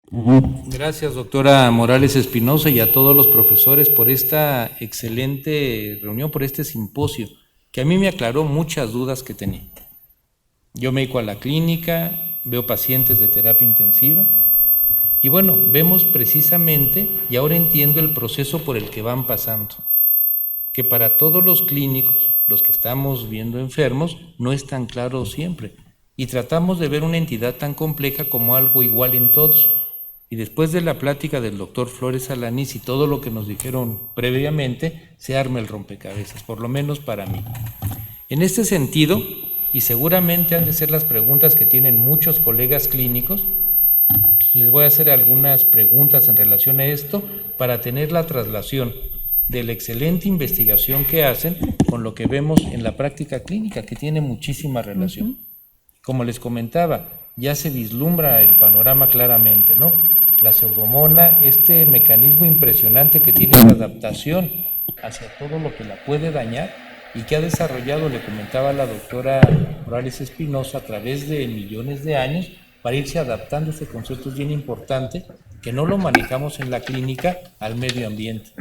Gracias, doctora Morales Espinosa, y a todos los profesores por esta excelente reunión, por este simposio, que a mí me aclaró muchas dudas que tenía. Yo me dedico a la clínica, veo pacientes de terapia intensiva, y bueno, vemos precisamente, y ahora entiendo el proceso por el que van pasando, que para todos los clínicos, los que estamos viendo enfermos, no es tan claro siempre, y tratamos de ver una entidad tan compleja como algo igual en todos. Y después de la plática del doctor Flores Alanís y todo lo que nos dijeron previamente, se arma el rompecabezas, por lo menos para mí. En este sentido, y seguramente han de ser las preguntas que tienen muchos colegas clínicos, les voy a hacer algunas preguntas en relación a esto para tener la traslación de la excelente investigación que hacen con lo que vemos en la práctica clínica, que tiene muchísima relación. Como les comentaba, ya se vislumbra el panorama claramente, ¿no? La pseudomona, este mecanismo impresionante que tiene de adaptación hacia todo lo que la puede dañar y que ha desarrollado, le comentaba la doctora Morales Espinosa, a través de millones de años para irse adaptando. Este concepto es bien importante, que no lo manejamos en la clínica al medio ambiente,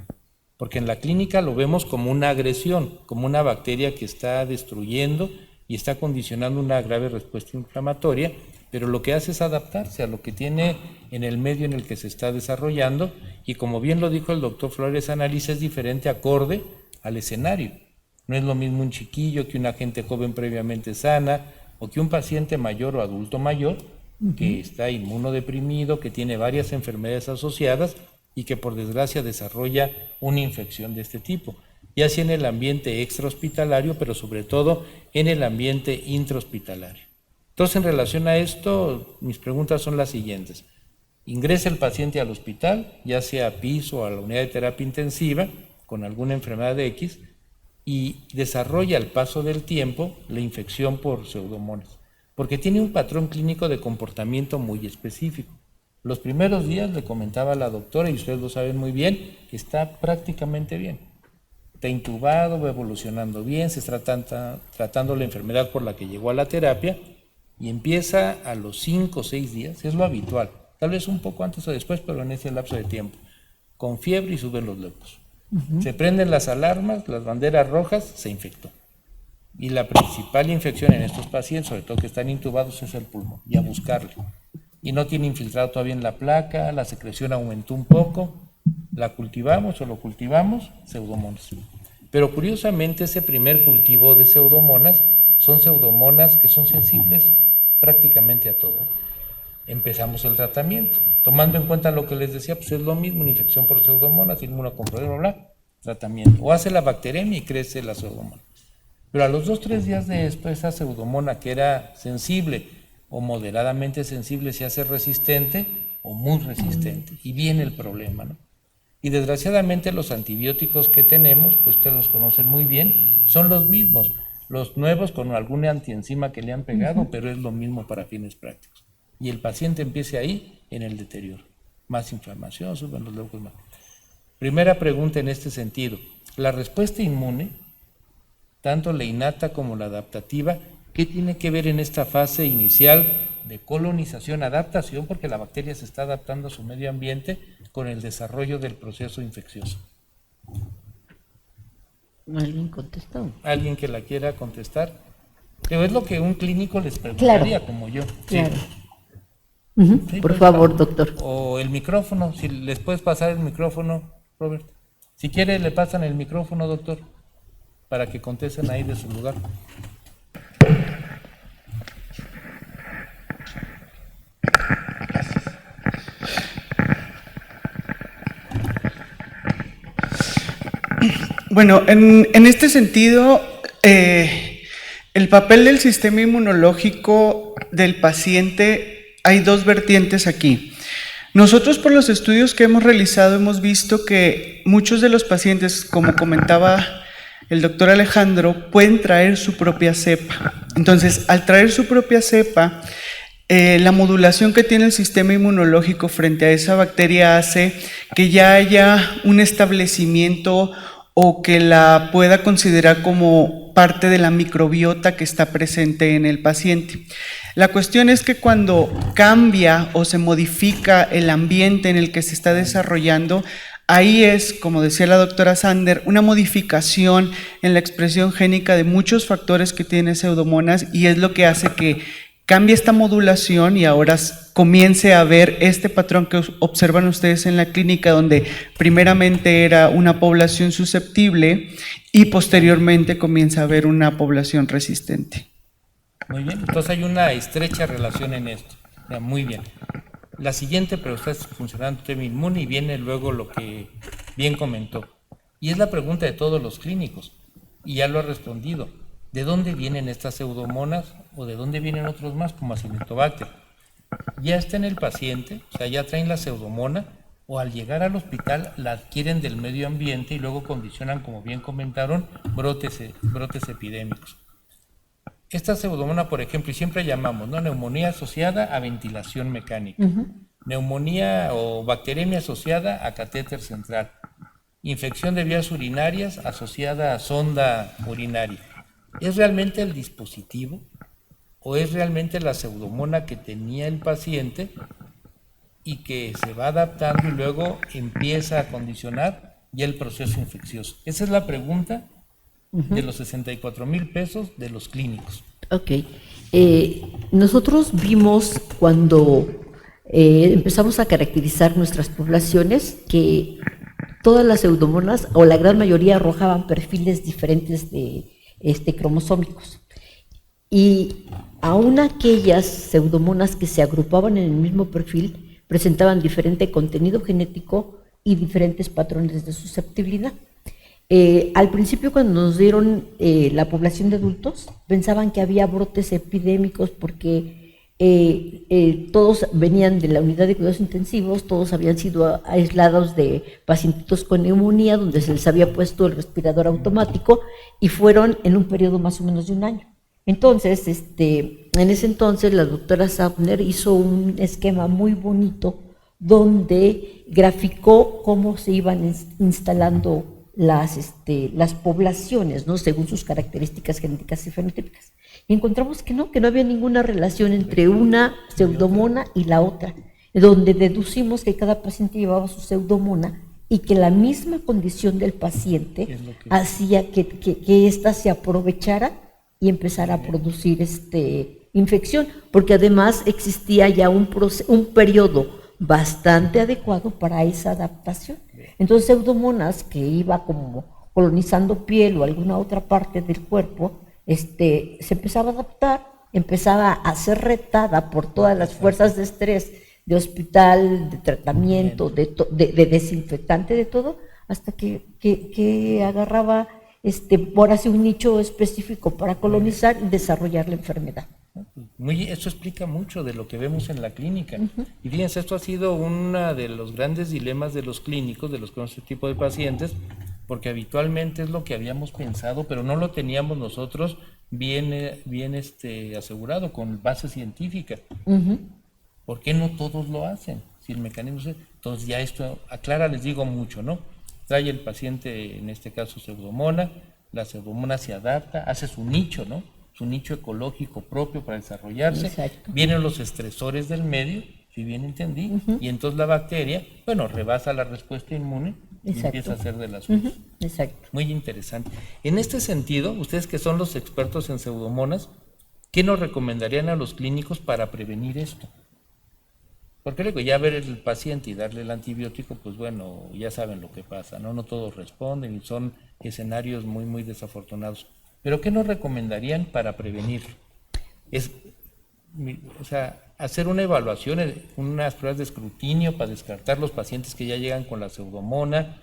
porque en la clínica lo vemos como una agresión, como una bacteria que está destruyendo y está condicionando una grave respuesta inflamatoria, pero lo que hace es adaptarse a lo que tiene en el medio en el que se está desarrollando, y como bien lo dijo el doctor Flores Alanís, es diferente acorde al escenario. No es lo mismo un chiquillo que una gente joven previamente sana, o que un paciente mayor o adulto mayor que está inmunodeprimido, que tiene varias enfermedades asociadas y que por desgracia desarrolla una infección de este tipo, ya sea en el ambiente extrahospitalario, pero sobre todo en el ambiente intrahospitalario. Entonces, en relación a esto, mis preguntas son las siguientes. Ingresa el paciente al hospital, ya sea a PIS o a la unidad de terapia intensiva, con alguna enfermedad de X, y desarrolla al paso del tiempo la infección por pseudomonas, porque tiene un patrón clínico de comportamiento muy específico. Los primeros días, le comentaba a la doctora, y ustedes lo saben muy bien, que está prácticamente bien. Está intubado, va evolucionando bien, se está tratando la enfermedad por la que llegó a la terapia, y empieza a los 5 o 6 días, es lo habitual, tal vez un poco antes o después, pero en ese lapso de tiempo, con fiebre y suben los leucos. Se prenden las alarmas, las banderas rojas, se infectó. Y la principal infección en estos pacientes, sobre todo que están intubados, es el pulmón, y a buscarle. Y no tiene infiltrado todavía en la placa, la secreción aumentó un poco, la cultivamos o lo cultivamos, pseudomonas. Pero curiosamente ese primer cultivo de pseudomonas son pseudomonas que son sensibles prácticamente a todo. Empezamos el tratamiento, tomando en cuenta lo que les decía, pues es lo mismo, una infección por pseudomonas, inmunocompromiso, bla, bla, tratamiento. O hace la bacteremia y crece la pseudomona. Pero a los 2-3 días después, esa pseudomona que era sensible o moderadamente sensible se hace resistente o muy resistente, y viene el problema, ¿no? Y desgraciadamente los antibióticos que tenemos, pues ustedes los conocen muy bien, son los mismos, los nuevos con alguna antienzima que le han pegado, pero es lo mismo para fines prácticos. Y el paciente empieza ahí en el deterioro, más inflamación, suben los leucos más. Primera pregunta en este sentido, la respuesta inmune, tanto la innata como la adaptativa, ¿qué tiene que ver en esta fase inicial de colonización, adaptación, porque la bacteria se está adaptando a su medio ambiente con el desarrollo del proceso infeccioso? ¿Alguien contestó? ¿Alguien que la quiera contestar? Pero es lo que un clínico les preguntaría, claro, como yo. Claro. Sí. Sí, por favor, doctor. O el micrófono, si les puedes pasar el micrófono, Robert. Si quiere, le pasan el micrófono, doctor, para que contesten ahí de su lugar. Bueno, en este sentido, el papel del sistema inmunológico del paciente, hay dos vertientes aquí. Nosotros, por los estudios que hemos realizado, hemos visto que muchos de los pacientes, como comentaba el doctor Alejandro, pueden traer su propia cepa. Entonces, al traer su propia cepa, la modulación que tiene el sistema inmunológico frente a esa bacteria hace que ya haya un establecimiento o que la pueda considerar como parte de la microbiota que está presente en el paciente. La cuestión es que cuando cambia o se modifica el ambiente en el que se está desarrollando, ahí es, como decía la doctora Sander, una modificación en la expresión génica de muchos factores que tiene Pseudomonas, y es lo que hace que cambie esta modulación y ahora comience a ver este patrón que observan ustedes en la clínica, donde primeramente era una población susceptible y posteriormente comienza a haber una población resistente. Muy bien, entonces hay una estrecha relación en esto. Muy bien. La siguiente, pero está funcionando el sistema inmune y viene luego lo que bien comentó. Y es la pregunta de todos los clínicos, y ya lo ha respondido. ¿De dónde vienen estas pseudomonas o de dónde vienen otros más, como Acinetobacter? Ya está en el paciente, o sea, ya traen la pseudomona, o al llegar al hospital la adquieren del medio ambiente y luego condicionan, como bien comentaron, brotes epidémicos. Esta pseudomona, por ejemplo, y siempre llamamos, ¿no?, neumonía asociada a ventilación mecánica, neumonía o bacteremia asociada a catéter central, infección de vías urinarias asociada a sonda urinaria. ¿Es realmente el dispositivo o es realmente la pseudomona que tenía el paciente y que se va adaptando y luego empieza a condicionar ya el proceso infeccioso? Esa es la pregunta de los 64,000 pesos de los clínicos. Ok. Nosotros vimos cuando empezamos a caracterizar nuestras poblaciones que todas las pseudomonas, o la gran mayoría, arrojaban perfiles diferentes de cromosómicos. Y aún aquellas pseudomonas que se agrupaban en el mismo perfil presentaban diferente contenido genético y diferentes patrones de susceptibilidad. Al principio, cuando nos dieron la población de adultos, pensaban que había brotes epidémicos porque todos venían de la unidad de cuidados intensivos, todos habían sido aislados de pacientitos con neumonía, donde se les había puesto el respirador automático, y fueron en un periodo más o menos de un año. Entonces, en ese entonces, la doctora Saubner hizo un esquema muy bonito donde graficó cómo se iban instalando las poblaciones, ¿no?, según sus características genéticas y fenotípicas. Y encontramos que no había ninguna relación entre una pseudomona y la otra, donde deducimos que cada paciente llevaba su pseudomona y que la misma condición del paciente hacía que ésta se aprovechara y empezara a producir infección, porque además existía ya un periodo bastante adecuado para esa adaptación. Entonces, pseudomonas que iba como colonizando piel o alguna otra parte del cuerpo, se empezaba a adaptar, empezaba a ser retada por todas las fuerzas de estrés, de hospital, de tratamiento, de desinfectante, de todo, hasta que agarraba por así un nicho específico para colonizar y desarrollar la enfermedad. Eso explica mucho de lo que vemos en la clínica. Y fíjense, esto ha sido uno de los grandes dilemas de los clínicos, de los con este tipo de pacientes, porque habitualmente es lo que habíamos pensado, pero no lo teníamos nosotros bien asegurado con base científica. ¿Por qué no todos lo hacen? Si el mecanismo entonces ya esto aclara, les digo mucho, ¿no? Trae el paciente, en este caso pseudomona, la pseudomona se adapta, hace su nicho, ¿no?, su nicho ecológico propio para desarrollarse. Exacto. Vienen los estresores del medio, si bien entendí, y entonces la bacteria, rebasa la respuesta inmune y empieza a hacer de las suyas. Exacto. Muy interesante. En este sentido, ustedes que son los expertos en pseudomonas, ¿qué nos recomendarían a los clínicos para prevenir esto? Porque luego ya ver el paciente y darle el antibiótico, pues ya saben lo que pasa, ¿no? No todos responden y son escenarios muy, muy desafortunados. ¿Pero qué nos recomendarían para prevenirlo? Hacer una evaluación, unas pruebas de escrutinio para descartar los pacientes que ya llegan con la pseudomona.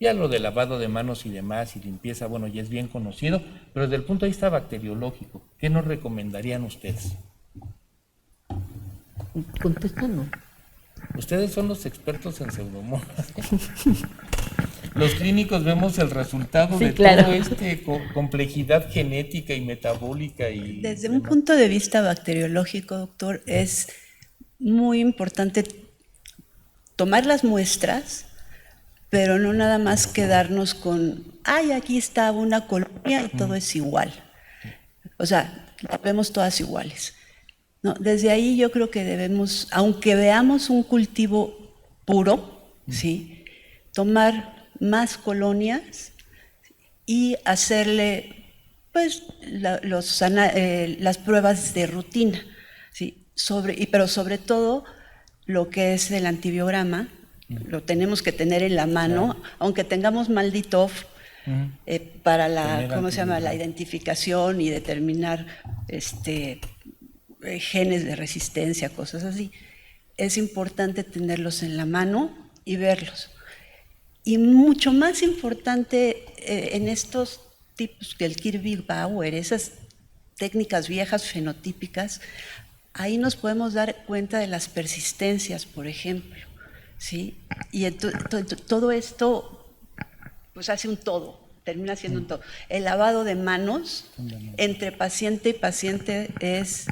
Ya lo de lavado de manos y demás y limpieza, ya es bien conocido, pero desde el punto de vista bacteriológico, ¿qué nos recomendarían ustedes? Contestando. Ustedes son los expertos en pseudomonas. Los clínicos vemos el resultado de todo complejidad genética y metabólica. Desde un punto de vista bacteriológico, doctor, es muy importante tomar las muestras, pero no nada más quedarnos con, ay, aquí está una colonia y todo es igual. O sea, las vemos todas iguales. No, desde ahí yo creo que debemos, aunque veamos un cultivo puro, ¿sí?, tomar más colonias y hacerle, pues, las pruebas de rutina, ¿sí?, pero sobre todo lo que es el antibiograma, lo tenemos que tener en la mano, aunque tengamos Malditov, para la identificación y determinar genes de resistencia, cosas así. Es importante tenerlos en la mano y verlos. Y mucho más importante en estos tipos que el Kirby-Bauer, esas técnicas viejas fenotípicas, ahí nos podemos dar cuenta de las persistencias, por ejemplo, ¿sí? Y todo esto pues hace un todo, termina siendo un todo. El lavado de manos entre paciente y paciente es,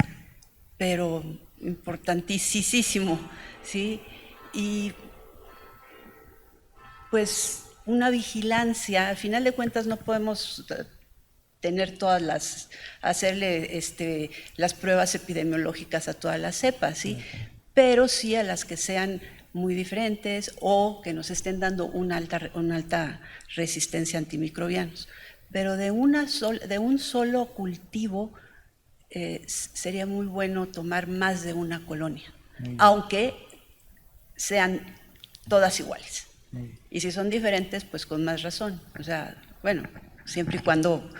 pero importantísimo, ¿sí? Y pues una vigilancia, al final de cuentas no podemos tener hacerle las pruebas epidemiológicas a todas las cepas, ¿sí? Pero sí a las que sean muy diferentes o que nos estén dando una alta resistencia a antimicrobianos. Pero de un solo cultivo sería muy bueno tomar más de una colonia, aunque sean todas iguales. Y si son diferentes, pues con más razón. O sea, bueno, siempre y cuando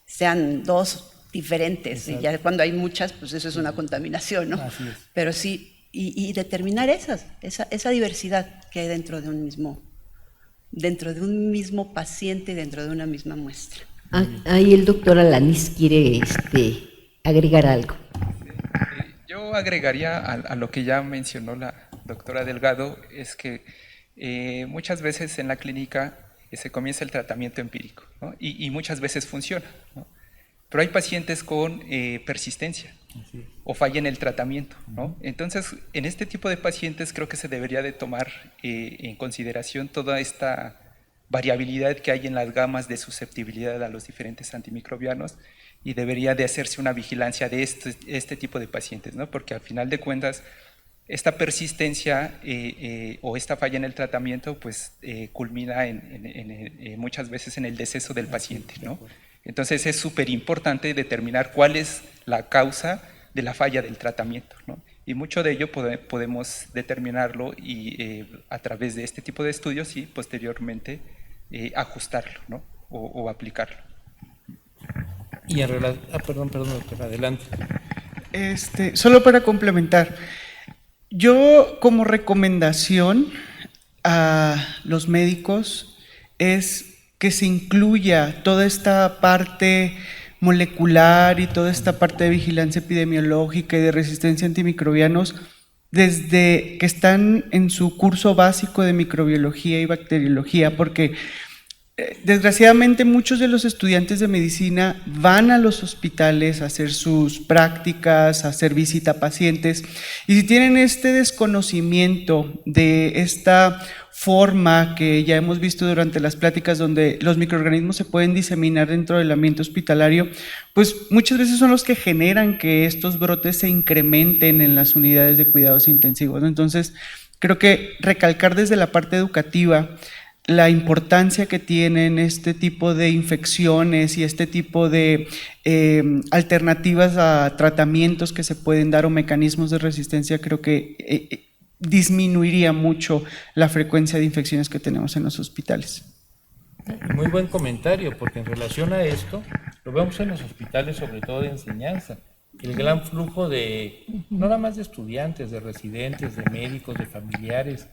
sean dos diferentes. Y ya cuando hay muchas, pues eso es una contaminación, ¿no? Así es. Pero sí, y determinar esa diversidad que hay dentro de un mismo paciente y dentro de una misma muestra. Ahí el doctor Alanís quiere agregar algo. Yo agregaría a lo que ya mencionó la doctora Delgado, es que muchas veces en la clínica se comienza el tratamiento empírico, ¿no? y muchas veces funciona, ¿no? Pero hay pacientes con persistencia o falla en el tratamiento, ¿no? Entonces, en este tipo de pacientes creo que se debería de tomar en consideración toda esta variabilidad que hay en las gamas de susceptibilidad a los diferentes antimicrobianos, y debería de hacerse una vigilancia de este tipo de pacientes, ¿no? Porque al final de cuentas, esta persistencia o esta falla en el tratamiento pues culmina muchas veces en el deceso del paciente, ¿no? Entonces es súper importante determinar cuál es la causa de la falla del tratamiento, ¿no? Y mucho de ello podemos determinarlo y a través de este tipo de estudios y posteriormente ajustarlo, ¿no? o aplicarlo. Y en relación, perdón, doctor, adelante. Solo para complementar, yo como recomendación a los médicos es que se incluya toda esta parte molecular y toda esta parte de vigilancia epidemiológica y de resistencia a antimicrobianos desde que están en su curso básico de microbiología y bacteriología, porque desgraciadamente muchos de los estudiantes de medicina van a los hospitales a hacer sus prácticas, a hacer visita a pacientes, y si tienen este desconocimiento de esta forma que ya hemos visto durante las pláticas donde los microorganismos se pueden diseminar dentro del ambiente hospitalario, pues muchas veces son los que generan que estos brotes se incrementen en las unidades de cuidados intensivos, ¿no? Entonces, creo que recalcar desde la parte educativa la importancia que tienen este tipo de infecciones y este tipo de alternativas a tratamientos que se pueden dar o mecanismos de resistencia, creo que disminuiría mucho la frecuencia de infecciones que tenemos en los hospitales. Muy buen comentario, porque en relación a esto, lo vemos en los hospitales, sobre todo de enseñanza, el gran flujo de, no nada más de estudiantes, de residentes, de médicos, de familiares,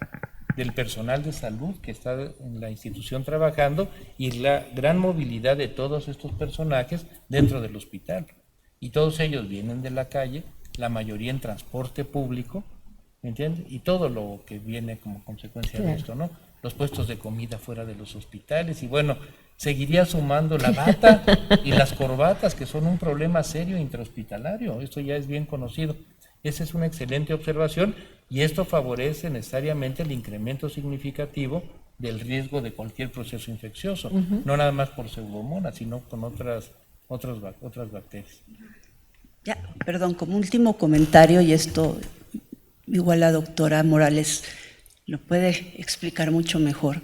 del personal de salud que está en la institución trabajando, y la gran movilidad de todos estos personajes dentro del hospital. Y todos ellos vienen de la calle, la mayoría en transporte público, ¿me entiendes? Y todo lo que viene como consecuencia de esto, ¿no? Los puestos de comida fuera de los hospitales, y bueno, seguiría sumando la bata y las corbatas, que son un problema serio intrahospitalario. Esto ya es bien conocido. Esa es una excelente observación, y esto favorece necesariamente el incremento significativo del riesgo de cualquier proceso infeccioso, no nada más por Pseudomonas, sino con otras bacterias. Ya, perdón, como último comentario, y esto igual la doctora Morales lo puede explicar mucho mejor.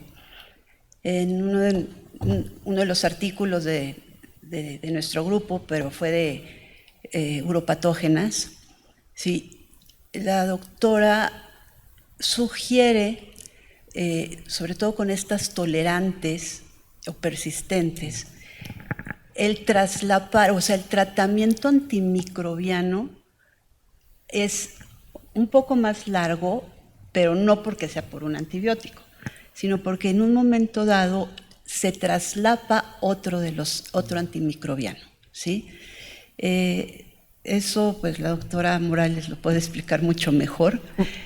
En uno de los artículos de nuestro grupo, pero fue de uropatógenas, sí, la doctora sugiere, sobre todo con estas tolerantes o persistentes, el traslapar, o sea, el tratamiento antimicrobiano es un poco más largo, pero no porque sea por un antibiótico, sino porque en un momento dado se traslapa otro antimicrobiano, ¿sí? Eso, pues la doctora Morales lo puede explicar mucho mejor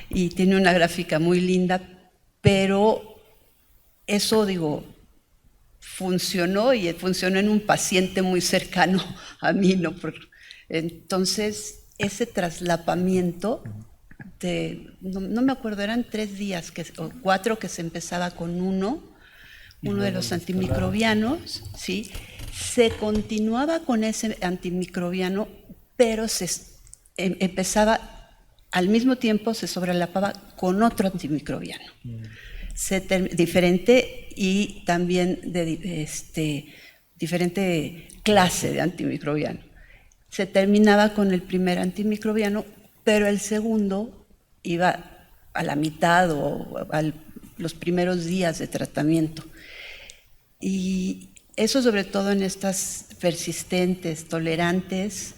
y tiene una gráfica muy linda, pero eso, digo, funcionó y funcionó en un paciente muy cercano a mí, ¿no? Entonces, ese traslapamiento, no me acuerdo, eran 3 días o 4 que se empezaba con uno de los antimicrobianos, ¿sí? Se continuaba con ese antimicrobiano, pero empezaba, al mismo tiempo se sobrelapaba con otro antimicrobiano. Diferente y también de diferente clase de antimicrobiano. Se terminaba con el primer antimicrobiano, pero el segundo iba a la mitad o a los primeros días de tratamiento. Y eso sobre todo en estas persistentes, tolerantes,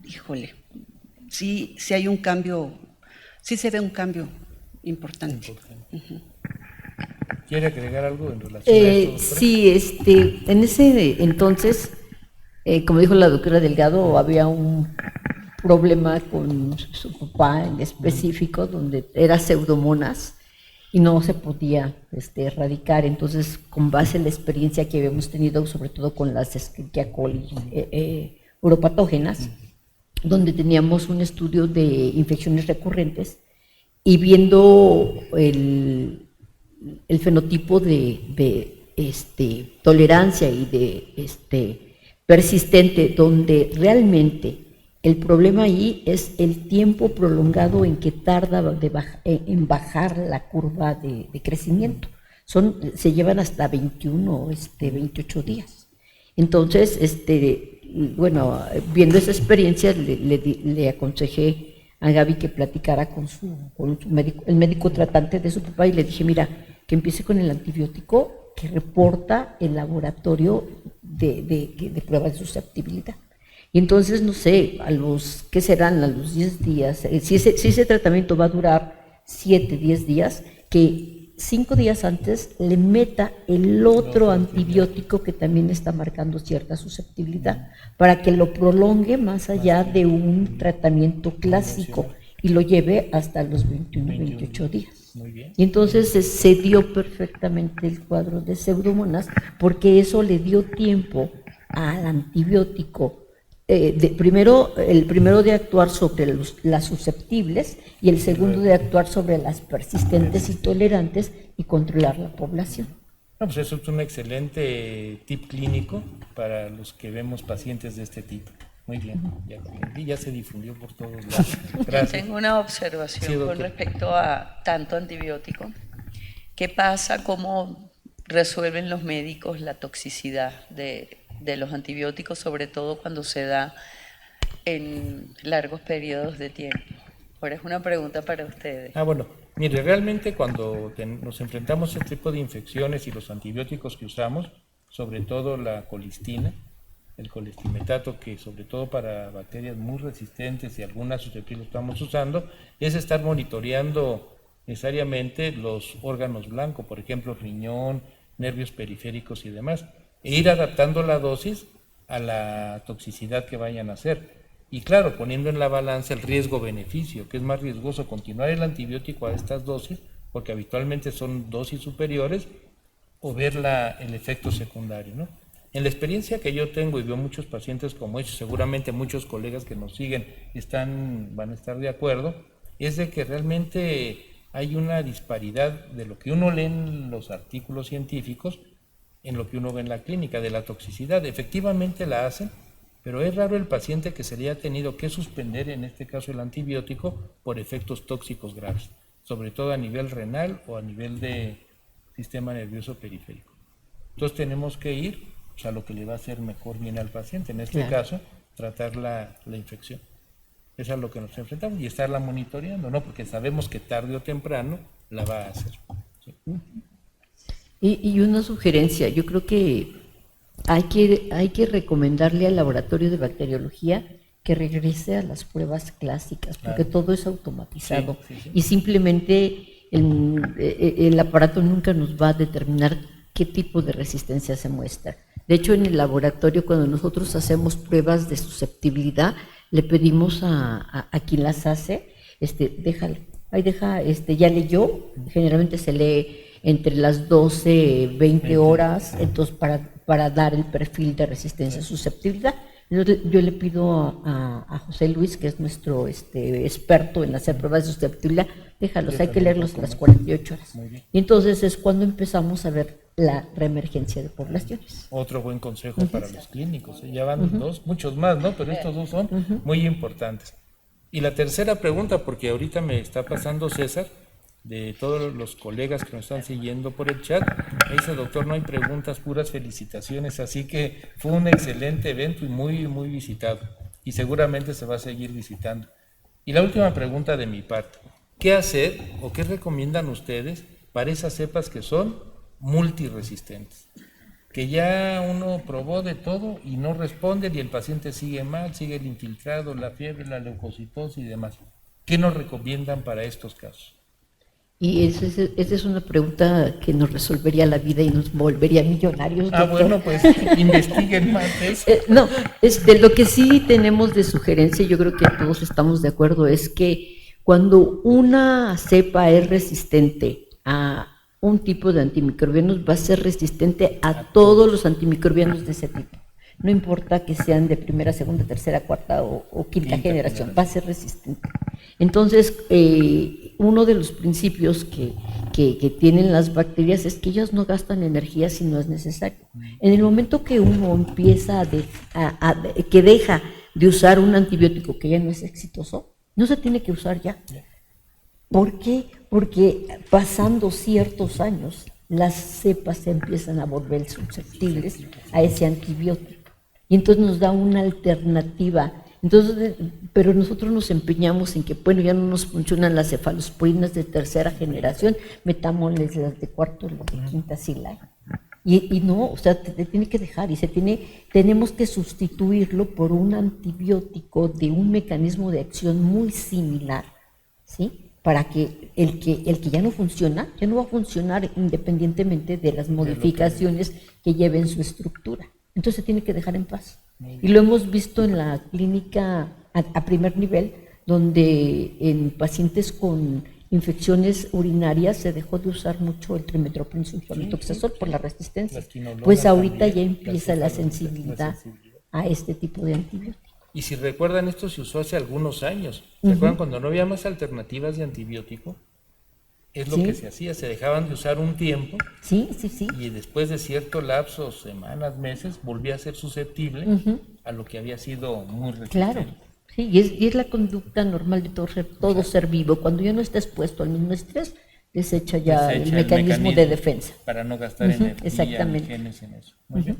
híjole, sí hay un cambio, sí se ve un cambio importante. ¿Quiere agregar algo en relación a esto, doctora? Sí, en ese entonces, como dijo la doctora Delgado, había un problema con su papá en específico, donde era Pseudomonas y no se podía erradicar. Entonces, con base en la experiencia que habíamos tenido, sobre todo con las Escherichia coli uropatógenas, donde teníamos un estudio de infecciones recurrentes y viendo el fenotipo de tolerancia y de persistente, donde realmente el problema ahí es el tiempo prolongado en que tarda en bajar la curva de crecimiento. Se llevan hasta 21, 28 días. Entonces, bueno, viendo esa experiencia, le aconsejé a Gaby que platicara con su médico, el médico tratante de su papá, y le dije, mira, que empiece con el antibiótico que reporta el laboratorio de pruebas de susceptibilidad. Y entonces, no sé, ¿qué serán? A los 10 días, si ese tratamiento va a durar 7, 10 días, que 5 días antes le meta el otro antibiótico que también está marcando cierta susceptibilidad, para que lo prolongue más allá de un tratamiento clásico y lo lleve hasta los 21, 28 días. Muy bien. Y entonces se dio perfectamente el cuadro de Pseudomonas, porque eso le dio tiempo al antibiótico, el primero de actuar sobre las susceptibles y el segundo de actuar sobre las persistentes y tolerantes y controlar la población. No, pues eso es un excelente tip clínico para los que vemos pacientes de este tipo. Muy bien, ya se difundió por todos lados. Gracias. Tengo una observación Sí, con respecto a tanto antibiótico. ¿Qué pasa? ¿Cómo resuelven los médicos la toxicidad de los antibióticos, sobre todo cuando se da en largos periodos de tiempo? Ahora es una pregunta para ustedes. Bueno, mire, realmente cuando nos enfrentamos a este tipo de infecciones y los antibióticos que usamos, sobre todo la colistina, el colistimetato, que sobre todo para bacterias muy resistentes y algunas susceptibles estamos usando, es estar monitoreando necesariamente los órganos blancos, por ejemplo, riñón, nervios periféricos y demás, e ir adaptando la dosis a la toxicidad que vayan a hacer. Y claro, poniendo en la balanza el riesgo-beneficio, que es más riesgoso continuar el antibiótico a estas dosis, porque habitualmente son dosis superiores, o ver el efecto secundario, ¿no? En la experiencia que yo tengo, y veo muchos pacientes como ellos, seguramente muchos colegas que nos siguen van a estar de acuerdo, es de que realmente hay una disparidad de lo que uno lee en los artículos científicos en lo que uno ve en la clínica, de la toxicidad. Efectivamente la hacen, pero es raro el paciente que se le haya tenido que suspender, en este caso el antibiótico, por efectos tóxicos graves, sobre todo a nivel renal o a nivel de sistema nervioso periférico. Entonces tenemos que ir a lo que le va a hacer mejor bien al paciente, en este caso, tratar la infección. Eso es a lo que nos enfrentamos y estarla monitoreando, ¿no? Porque sabemos que tarde o temprano la va a hacer. ¿Sí? Y una sugerencia, yo creo que hay que recomendarle al laboratorio de bacteriología que regrese a las pruebas clásicas, porque todo es automatizado y simplemente el aparato nunca nos va a determinar qué tipo de resistencia se muestra. De hecho, en el laboratorio, cuando nosotros hacemos pruebas de susceptibilidad, le pedimos a quien las hace, déjalo, ahí deja, ya leyó, generalmente se lee entre las 12, 20 horas, entonces para dar el perfil de resistencia susceptibilidad. Yo le pido a José Luis, que es nuestro experto en hacer pruebas de susceptibilidad, déjalos, hay que leerlos a las 48 horas. Y entonces es cuando empezamos a ver la reemergencia de poblaciones. Otro buen consejo para los clínicos, ya van dos, muchos más, ¿no? Pero estos dos son muy importantes. Y la tercera pregunta, porque ahorita me está pasando César, de todos los colegas que nos están siguiendo por el chat, me dice: doctor, no hay preguntas, puras felicitaciones, así que fue un excelente evento y muy, muy visitado, y seguramente se va a seguir visitando. Y la última pregunta de mi parte: ¿qué hacer o qué recomiendan ustedes para esas cepas que son multiresistentes? Que ya uno probó de todo y no responde, y el paciente sigue mal, sigue el infiltrado, la fiebre, la leucocitosis y demás. ¿Qué nos recomiendan para estos casos? Y esa es una pregunta que nos resolvería la vida y nos volvería millonarios. Ah, bueno, pues investiguen más eso. No, lo que sí tenemos de sugerencia, yo creo que todos estamos de acuerdo, es que cuando una cepa es resistente a un tipo de antimicrobianos, va a ser resistente a todos los antimicrobianos de ese tipo. No importa que sean de primera, segunda, tercera, cuarta o quinta generación, va a ser resistente. Entonces, uno de los principios que tienen las bacterias es que ellas no gastan energía si no es necesario. En el momento que uno empieza que deja de usar un antibiótico que ya no es exitoso, no se tiene que usar ya. ¿Por qué? Porque pasando ciertos años, las cepas se empiezan a volver susceptibles a ese antibiótico. Y entonces nos da una alternativa. Entonces, pero nosotros nos empeñamos en que, bueno, ya no nos funcionan las cefalosporinas de tercera generación, metámosles las de cuarto, las de quinta, sí la hay. Y no, o sea, te tiene que dejar, y tenemos que sustituirlo por un antibiótico de un mecanismo de acción muy similar, ¿sí? Para que el que ya no funciona, ya no va a funcionar independientemente de las modificaciones que lleven su estructura. Entonces se tiene que dejar en paz. Y lo hemos visto en la clínica a primer nivel, donde en pacientes con infecciones urinarias se dejó de usar mucho el trimethoprim sulfonitoxazol por la resistencia. Pues ahorita ya empieza la sensibilidad a este tipo de antibióticos. Y si recuerdan, esto se usó hace algunos años. ¿Se acuerdan cuando no había más alternativas de antibiótico? Es lo que se hacía, se dejaban de usar un tiempo. Sí. Y después de cierto lapso, semanas, meses, volvía a ser susceptible a lo que había sido muy resistente. Claro, sí, y es la conducta normal de todo ser vivo. Cuando ya no está expuesto al mismo estrés, desecha el mecanismo de defensa. Para no gastar energía, exactamente. genes en eso. Muy bien.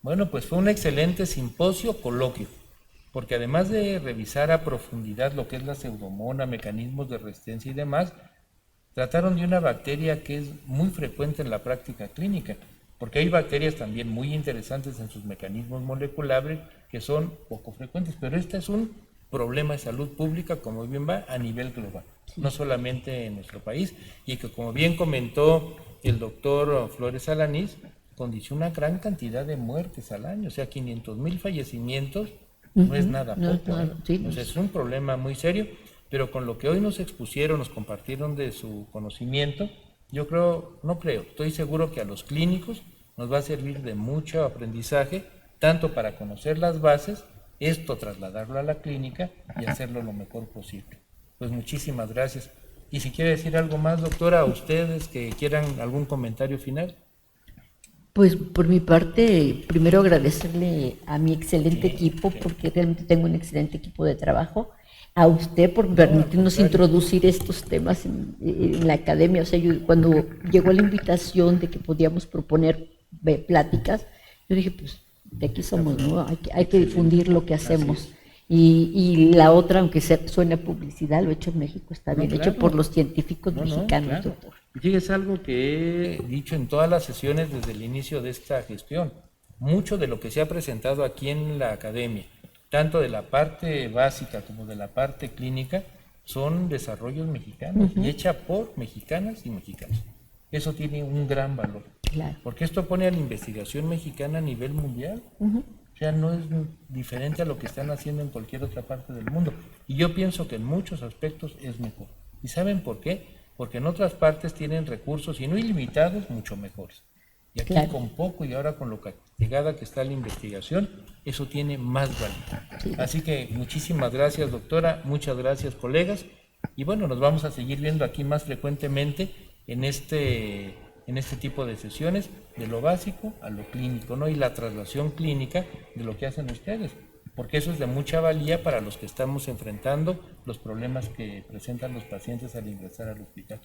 Bueno, pues fue un excelente simposio, coloquio, porque además de revisar a profundidad lo que es la pseudomona, mecanismos de resistencia y demás, trataron de una bacteria que es muy frecuente en la práctica clínica, porque hay bacterias también muy interesantes en sus mecanismos moleculares que son poco frecuentes, pero este es un problema de salud pública, como bien va, a nivel global, no solamente en nuestro país, y que, como bien comentó el doctor Flores Alanís, condiciona una gran cantidad de muertes al año, o sea, 500,000 fallecimientos no es nada poco, o sea, es un problema muy serio. Pero con lo que hoy nos expusieron, nos compartieron de su conocimiento, estoy seguro que a los clínicos nos va a servir de mucho aprendizaje, tanto para conocer las bases, esto trasladarlo a la clínica y hacerlo lo mejor posible. Pues muchísimas gracias. Y si quiere decir algo más, doctora, a ustedes que quieran algún comentario final. Pues por mi parte, primero agradecerle a mi excelente equipo, porque realmente tengo un excelente equipo de trabajo, a usted por permitirnos introducir estos temas en la academia. O sea, cuando llegó la invitación de que podíamos proponer pláticas, yo dije, pues de aquí somos, ¿no? Hay que difundir lo que hacemos. Y la otra, aunque suene publicidad, lo hecho en México está bien, claro. hecho por los científicos mexicanos, claro. doctor. Y fíjese algo que he dicho en todas las sesiones desde el inicio de esta gestión. Mucho de lo que se ha presentado aquí en la academia, tanto de la parte básica como de la parte clínica, son desarrollos mexicanos y hecha por mexicanas y mexicanos. Eso tiene un gran valor, Claro. porque esto pone a la investigación mexicana a nivel mundial. O sea, no es diferente a lo que están haciendo en cualquier otra parte del mundo. Y yo pienso que en muchos aspectos es mejor. ¿Y saben por qué? Porque en otras partes tienen recursos, y no ilimitados, mucho mejores. Y aquí Claro. con poco y ahora con lo castigada que está la investigación, eso tiene más valor. Sí. Así que muchísimas gracias, doctora, muchas gracias, colegas. Y bueno, nos vamos a seguir viendo aquí más frecuentemente en este tipo de sesiones, de lo básico a lo clínico, ¿no? Y la traslación clínica de lo que hacen ustedes, porque eso es de mucha valía para los que estamos enfrentando los problemas que presentan los pacientes al ingresar al hospital.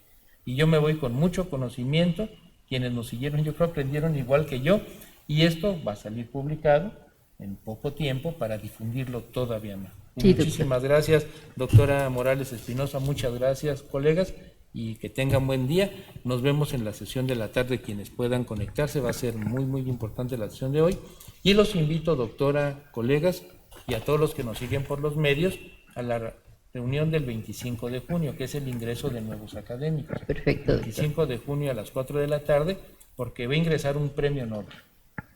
Y yo me voy con mucho conocimiento. Quienes nos siguieron, yo creo, aprendieron igual que yo, y esto va a salir publicado en poco tiempo para difundirlo todavía más. Sí, Muchísimas gracias, doctora Morales Espinosa, muchas gracias, colegas, y que tengan buen día. Nos vemos en la sesión de la tarde, quienes puedan conectarse, va a ser muy, muy importante la sesión de hoy. Y los invito, doctora, colegas, y a todos los que nos siguen por los medios, a la reunión del 25 de junio, que es el ingreso de nuevos académicos. Perfecto, doctor. 25 de junio a las 4 de la tarde, porque va a ingresar un premio Nobel.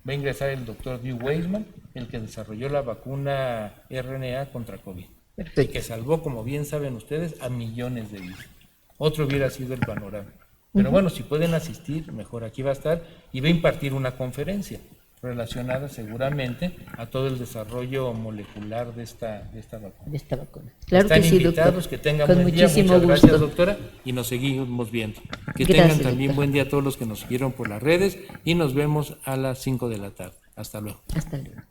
Va a ingresar el doctor Drew Weissman, el que desarrolló la vacuna RNA contra COVID. Y Perfecto. que salvó, como bien saben ustedes, a millones de vidas. Otro hubiera sido el panorama. Pero bueno, si pueden asistir, mejor. Aquí va a estar y va a impartir una conferencia relacionada seguramente a todo el desarrollo molecular de esta vacuna. De esta vacuna. Claro Están que sí, invitados, doctor. que tengan Con buen día. muchísimo Muchas gracias, gusto. doctora, y nos seguimos viendo. Que Gracias, tengan también doctor. buen día a todos los que nos siguieron por las redes, y nos vemos a las 5 de la tarde. Hasta luego. Hasta luego.